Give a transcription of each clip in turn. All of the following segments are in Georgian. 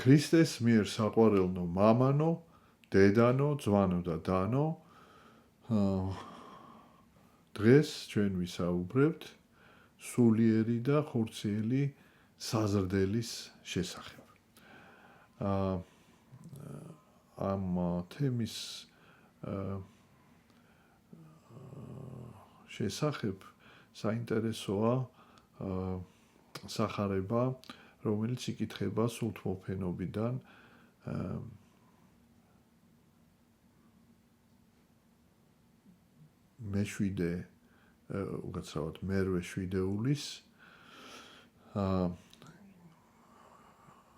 ქრისტეს მიერ საყვარელნო მამანო, დედანო, ძვანო და დანო, დღეს ჩვენ ვისაუბრებთ სულიერი და ხორციელი საზრდელის შესახებ. ამ თემის შესახებ საინტერესოა სახარება, რომელიც იკითხება სულთმოფენობიდან მეშვიდე უკაცრავად მერვე შვიდეულის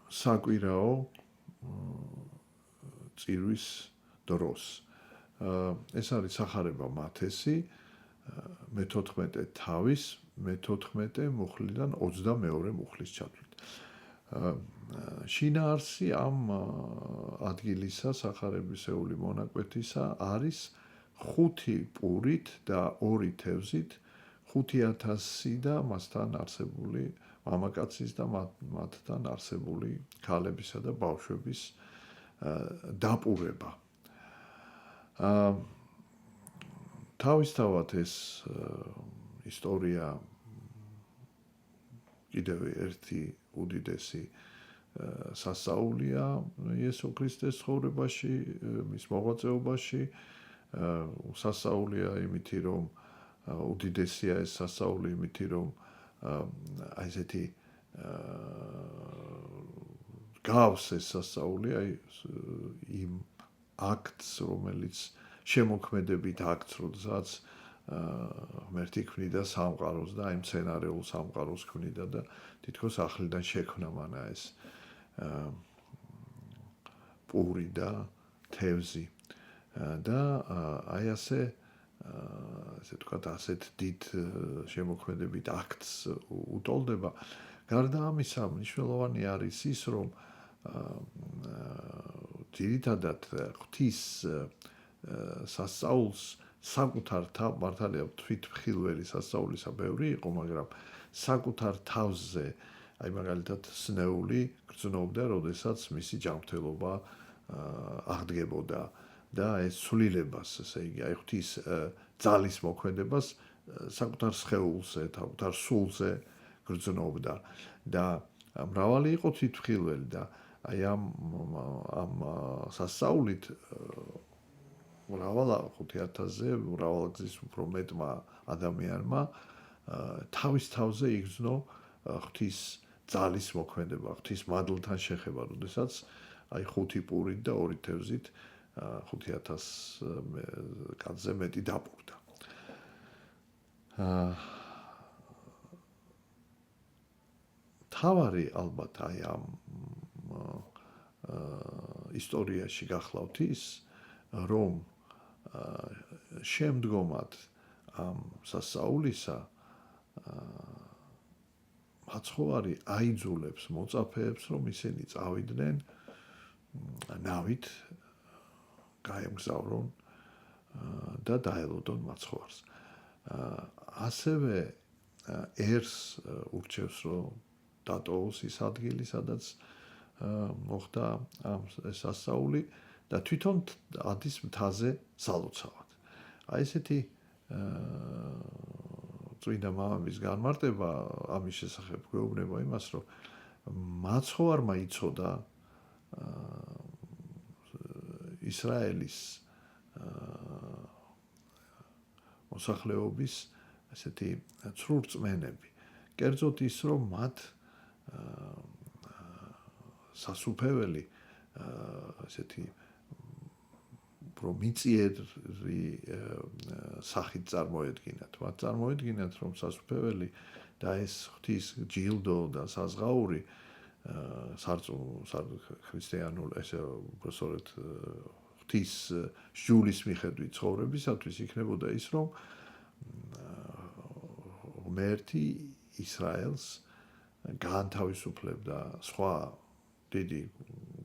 საკვირაო წირვის დროს. ეს არის სახარება მათესი მე-14 თავის მე-14 მუხლიდან 22 მუხლის ჩათვლით. შინაარსი ამ ადგილისა სახარებისეული მონაკვეთისა არის 5 პურით და 2 თევზით 5000 და მასთან არსებული მამაკაცის და მათთან არსებული ქალებისა და ბავშვების დაპურება. თავისთავად ეს ისტორია კიდევ ერთი უდიდესი სასაულია იესო ქრისტეს ცხოვრებაში, მის მოღვაწეობაში. სასაულია იმითი, რომ უდიდესია ეს სასაული იმითი, რომ აი ესეთი გავს ეს სასაული აი იმ აქტს, რომელიც შემოქმედებით აქტს, როდესაც ღმერთი ქმნიდა სამყაროს და აი მცენარეულ სამყაროს ქმნიდა და თითქოს ახლიდან შექმნა მანა ეს პური და თევზი. და აი ასე ვთქვათ, ასეთ დიდ შემოქმედებით აქტს უტოლდება. გარდა ამისა, მნიშვნელოვანი არის ის, რომ ძირითადად ღვთის სასწაულს საკუთარ მართალია თვითმხილველი სასწაულისა ბევრი იყო, მაგრამ საკუთარ თავზე, აი მაგალითად სნეული გრძნობდა, როდესაც მისი ჯანმრთელობა აღდგებოდა. და ეს სულილებას, ესე იგი, აი ღვთის ძალის მოქმედებას საკუთარ სხეულზე, საკუთარ სულზე გრძნობდა და მრავალი იყო თვითმხილველი და აი ამ სასწაულით მრავალ 5000-ზე, მრავალგზის უფრო მეტმა ადამიანმა თავის თავზე იგრძნო ღვთის ძალის მოქმედება, ღვთის მადლთან შეხება, როდესაც აი 5 პურით და 2 თევზით 5000 კაცზე მეტი დაპურდა. თავარი ალბათ აი ამ ისტორიაში გახლავთ ის, რომ შემდგომად ამ სასაულისა მაცხოვარი აიძულებს მოწაფეებს, რომ ისინი წავიდნენ ნავით გაემგზავრონ და დაელოდონ მაცხოვარს. ასევე ერს ურჩევს, რომ დატოვოს ის ადგილი, სადაც მოხდა ამ სასწაული და თვითონ ადის მთაზე სალოცავად. აი ესეთი წმინდა მამების განმარტება ამის შესახებ გვეუბნება იმას, რომ მაცხოვარმა იცოდა ისრაელის მოსახლეობის ესეთი ცრურწმენები. კერძოდ ის, რომ მათ სასუფეველი ესეთი უფრო მიწიერი სახით წარმოედგინათ. მათ წარმოედგინათ, რომ სასუფეველი და ეს ღვთის ჯილდო და საზღაური ქრისტიანულ ესე უბრალოდ ღვთის სჯულის მიხედვით ცხოვრებისათვის იქნებოდა ის, რომ ღმერთი ისრაელს გაანთავისუფლებდა სხვა დიდი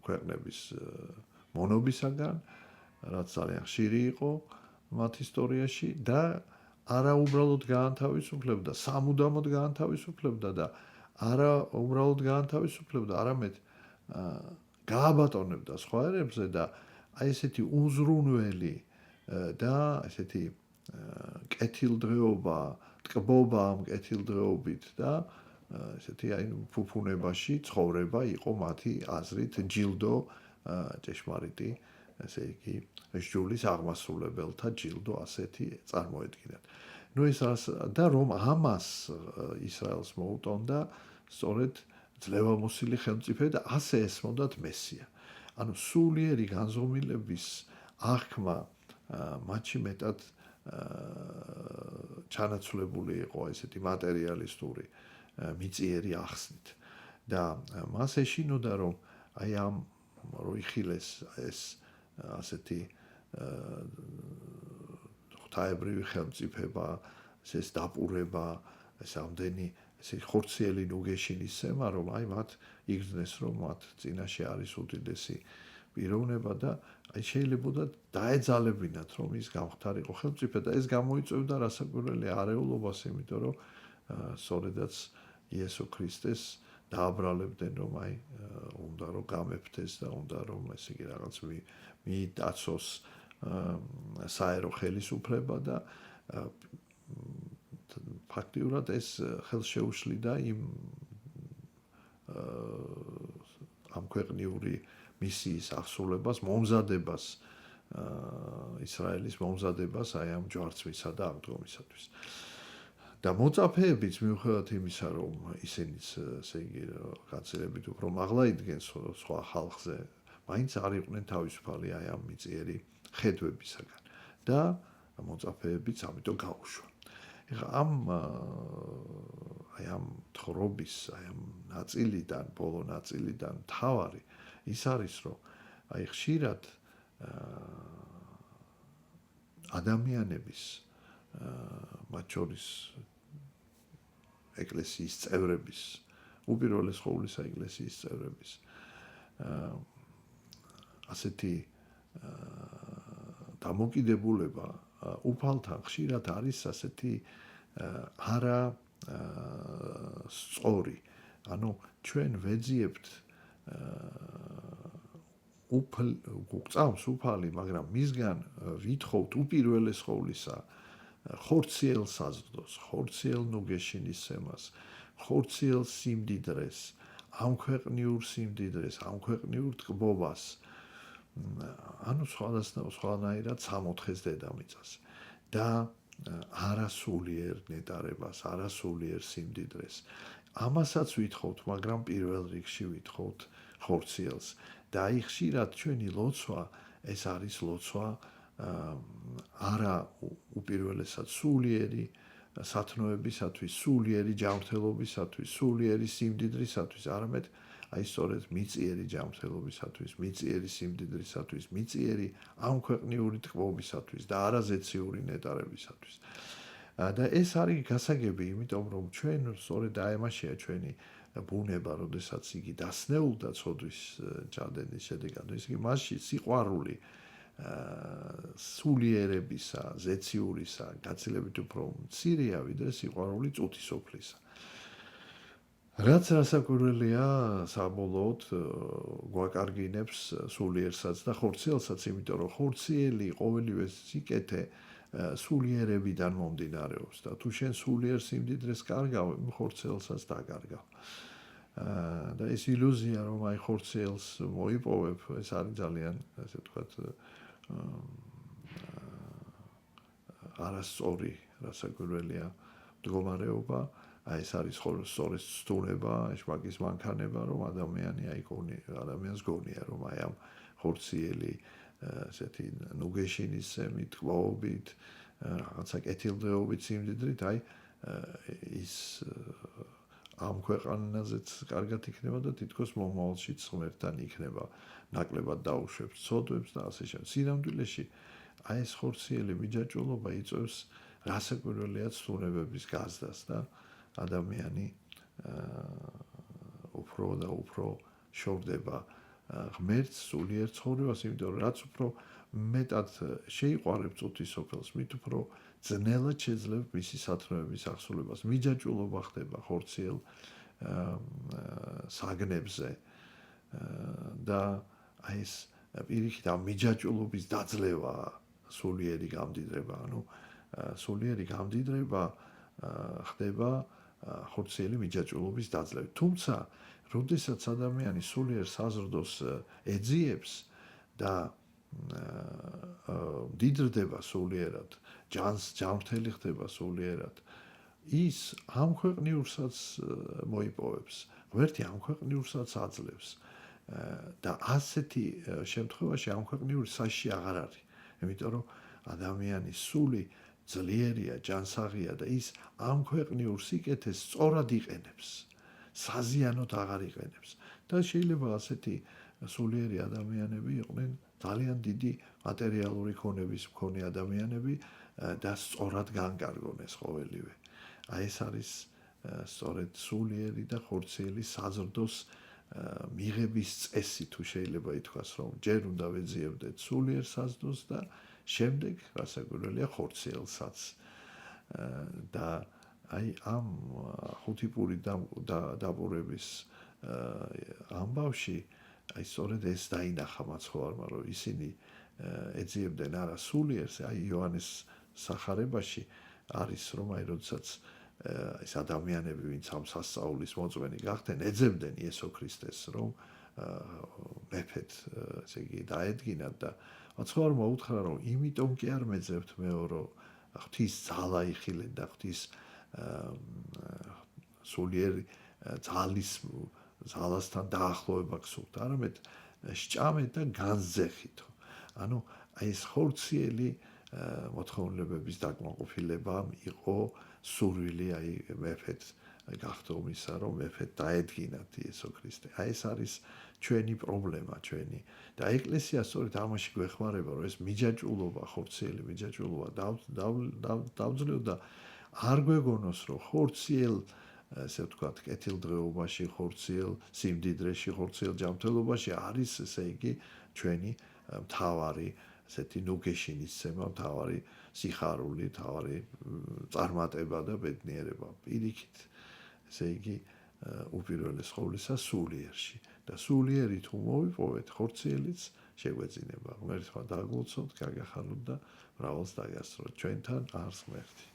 ქვეყნების მონობისაგან, რაც ძალიან ხშირი იყო მათ ისტორიაში და არა უბრალოდ გაანთავისუფლებდა, სამუდამოდ გაანთავისუფლებდა და არა უბრალოდ გაანთავისუფლებდა, არამედ გააბატონებდა სხვა ერებზე და აი ესეთი უზრუნველი და ესეთი კეთილდღეობა, ტკბობა ამ კეთილდღეობით და ესეთი აი ფუფუნებაში ცხოვრება იყო მათი აზრით ჯილდო ჭეშმარიტი, ესე იგი ჟჯულის აღმასრულებელთა ჯილდო ასეთი წარმოედგინათ. ნუ ეს და რომ ამას ისრაელს მოუტონდა სწორედ ძლევამოსილი ხელმწიფე და ასე ესმოდათ მესია. ანუ სულიერი განზომილების აღქმა მათში მეტად ჩანაცვლებული იყო ესეთი მატერიალისტური მიწიერი ახსნით და მას ეშინოდა რომ აი ამ როიხილეს ეს ასეთი ღვთაებრივი ხელმწიფება, ეს დაპურება, ეს ამდენი ესე ხორციელი ნუგეშინის სემა, რომ აი მათ იგრძნეს, რომ მათ წინაშე არის უდიდესი პიროვნება და აი შეიძლებოდა დაეძალებინათ, რომ ის გამختارიყო ხელმწიფე და ეს გამოიწვევდა რასაკვირველი არეულობას, იმიტომ რომ სწორედაც იესო ქრისტეს დააბრალებდნენ, რომ აი უნდა რომ გამეფთეს და უნდა რომ ესე იგი რაღაც მიიტაცოს საერო ხელისუფლება და ფაქტიურად ეს ხელს შეუშლიდა იმ ამ ქვეყნიური მისიის აღსრულებას, მომზადებას ისრაელის მომზადებას აი ამ ჯვარცმისა და აღდგომისათვის. და მოწაფეებიც მიუხედავად იმისა, რომ ისინიც ესე იგი განცილებით უფრო მაღლა იდგნენ სხვა ხალხზე, მაინც არ იყვნენ თავისუფალი აი ამ მიწიერი ხედვებისაგან და მოწაფეებიც ამიტომ გაუშვა. ეხლა ამ თხრობის, აი ამ ნაწილიდან, ბოლო ნაწილიდან თავარი ის არის, რომ აი ხშირად ადამიანების მათ შორის ეკლესიის წევრების, უპირველეს ყოვლისა ეკლესიის წევრების ასეთი დამოკიდებულება უფალთან ხშირად არის ასეთი არა სწორი. ანუ ჩვენ ვეძიებთ გვწამს უფალი, მაგრამ მისგან ვითხოვთ უპირველეს ყოვლისა ხორციელ საზრდოს, ხორციელ ნუგეშინის სემას, ხორციელ სიმდიდრეს, ამ ქვეყნიურ სიმდიდრეს, ამ ქვეყნიურ ტკბობას, ანუ სხვანაირად სამოთხეს დედამიწას და არასულიერ ნეტარებას, არასულიერ სიმდიდრეს. ამასაც ვითხოვთ, მაგრამ პირველ რიგში ვითხოვთ ხორციელს. და აი ხშირად ჩვენი ლოცვა ეს არის ლოცვა არა უპირველესად სულიერი სათნოებისათვის, სულიერი ჯანმრთელობისათვის, სულიერი სიმდიდრისათვის, არამედ აი სწორედ მიწიერი ჯანმრთელობისათვის, მიწიერი სიმდიდრისათვის, მიწიერი ამ ქვეყნიური ტკბობისათვის და არაზეციური ნეტარებისათვის. და ეს არის გასაგები, იმიტომ რომ ჩვენ სწორედ აი ამაშია ჩვენი ბუნება, როდესაც იგი დასნეულდა ცოდვის ჩადენის შედეგად, ის იგი მასში სიყვარული სულიერებისა, ზეციურისა, გაცილებით უფრო მცირეა, ვიდრე სიყვარული წუთისოფლისა. რაც რასაკვირველია, საბოლოოდ გვაკარგინებს სულიერსაც და ხორციელსაც, იმიტომ რომ ხორციელი ყოველივე სიკეთე სულიერებიდან მომდინარეობს და თუ შენ სულიერ სიმდიდრეს კარგავ, ხორციელსაც დაკარგავ. და ეს ილუზია, რომ აი ხორციელს მოიპოვებ, ეს არის ძალიან, ასე ვთქვათ, არასწორი, რასაკვირველია მდგომარეობა. აი ეს არის სწორედ ცდუნება, შვაკის მანქანება, რომ ადამიანი აი ადამიანს გონია, რომ აი ამ ხორციელი ესეთი ნუგეშინის სემით, ტკბობით, რაღაცა კეთილდღეობით, სიმდიდრით, აი ის ამ ქვეყანაზეც კარგად იქნება და თითქოს მომავალშიც ღმერთთან იქნება, ნაკლებად დაუშვებს ცოდვებს და ასე შემდეგ. სინამდვილეში აი ეს ხორციელი მიჯაჭვულობა იწვევს რასაკვირველია ცდუნებების გაზდას და ადამიანი უფრო და უფრო შორდება ღმერთს, სულიერ ცხოვრებას, იმიტომ რომ რაც უფრო მეტად შეიყვარებ წუთისოფელს, მით უფრო ძნელად შეძლებ მისი სათნოების აღსრულებას. მიჯაჭვულობა ხდება ხორციელ საგნებზე და აი ეს პირიქით ამ მიჯაჭულობის დაძლევა, სულიერი გამდიდრება, ანუ სულიერი გამდიდრება ხდება ხორციელი მიჯაჭულობის დაძლევით. თუმცა, როდესაც ადამიანი სულიერ საზრდოს ეძიებს და დიდრდება სულიერად, ჯანმრთელი ხდება სულიერად, ის ამ ქვეყნიურსაც მოიპოვებს, ღმერთი ამ ქვეყნიურსაც აძლევს. და ასეთი შემთხვევაში ამ ქვეყნიური საშიში აღარ არის. იმიტომ რომ ადამიანის სული ძლიერია, ჯანსაღია და ის ამ ქვეყნიურ სიკეთეს სწორად იყენებს. საზიანოდ აღარ იყენებს. და შეიძლება ასეთი სულიერი ადამიანები იყვნენ ძალიან დიდი მატერიალური ქონების მქონე ადამიანები და სწორად განკარგონ ეს ყოველივე. აი ეს არის სწორედ სულიერი და ხორციელი საზრდოს მიღების წესი, თუ შეიძლება ითქვას, რომ ჯერ უნდა ვეძიებდეთ სულიერ საზრდოს და შემდეგ რასაკვირველია ხორციელსაც. და აი ამ ხუთიპური დაბურების ამბავში აი სწორედ ეს დაინახა მაცხოვარმა, რომ ისინი ეძიებდნენ არა სულიერს, აი იოანეს სახარებაში არის რომ აი როდესაც ეს ადამიანები, ვინც ამ სასწაულის მოწმენი გახდნენ, ეძებდნენ იესო ქრისტეს, რომ მეფედ, ესე იგი, დაედგინათ და მაცხოვარმა უთხრა, რომ იმიტომ კი არ მეძებთ მეო, რომ ღვთის ძალა იხილეთ და ღვთის სულიერი ძალასთან დაახლოება გსურთ, არამედ სჭამეთ და განზეხითო. ანუ აი ეს ხორციელი მოთხოვნილებების დაკმაყოფილება იყო სურვილი აი მეფედ გახდომისა, რომ მეფედ დაედგინათ იესო ქრისტე. აი ეს არის ჩვენი პრობლემა, ჩვენი და ეკლესია სწორედ ამაში გვეხმარება, რომ ეს მიჯაჭულობა, ხორციელი მიჯაჭულობა დავძლევ და არ გვეგონოს, რომ ხორციელ ესე ვთქვათ, კეთილდღეობაში, ხორციელ სიმდიდრეში, ხორციელ ჯანმრთელობაში არის, ესე იგი, ჩვენი მთავარი ესეთი ნუგეშინისცემა, მთავარი სიხარული, მთავარი წარმატება და ბედნიერება. პირიქით, ესე იგი, უპირველეს ყოვლისა სულიერში. და სულიერი თუ მოვიპოვეთ, ხორციელიც შეგვეძინება. ღმერთმა დაგლოცოთ, გაგახაროთ და მრავალს დაგასწროთ. ჩვენთან არს ღმერთი.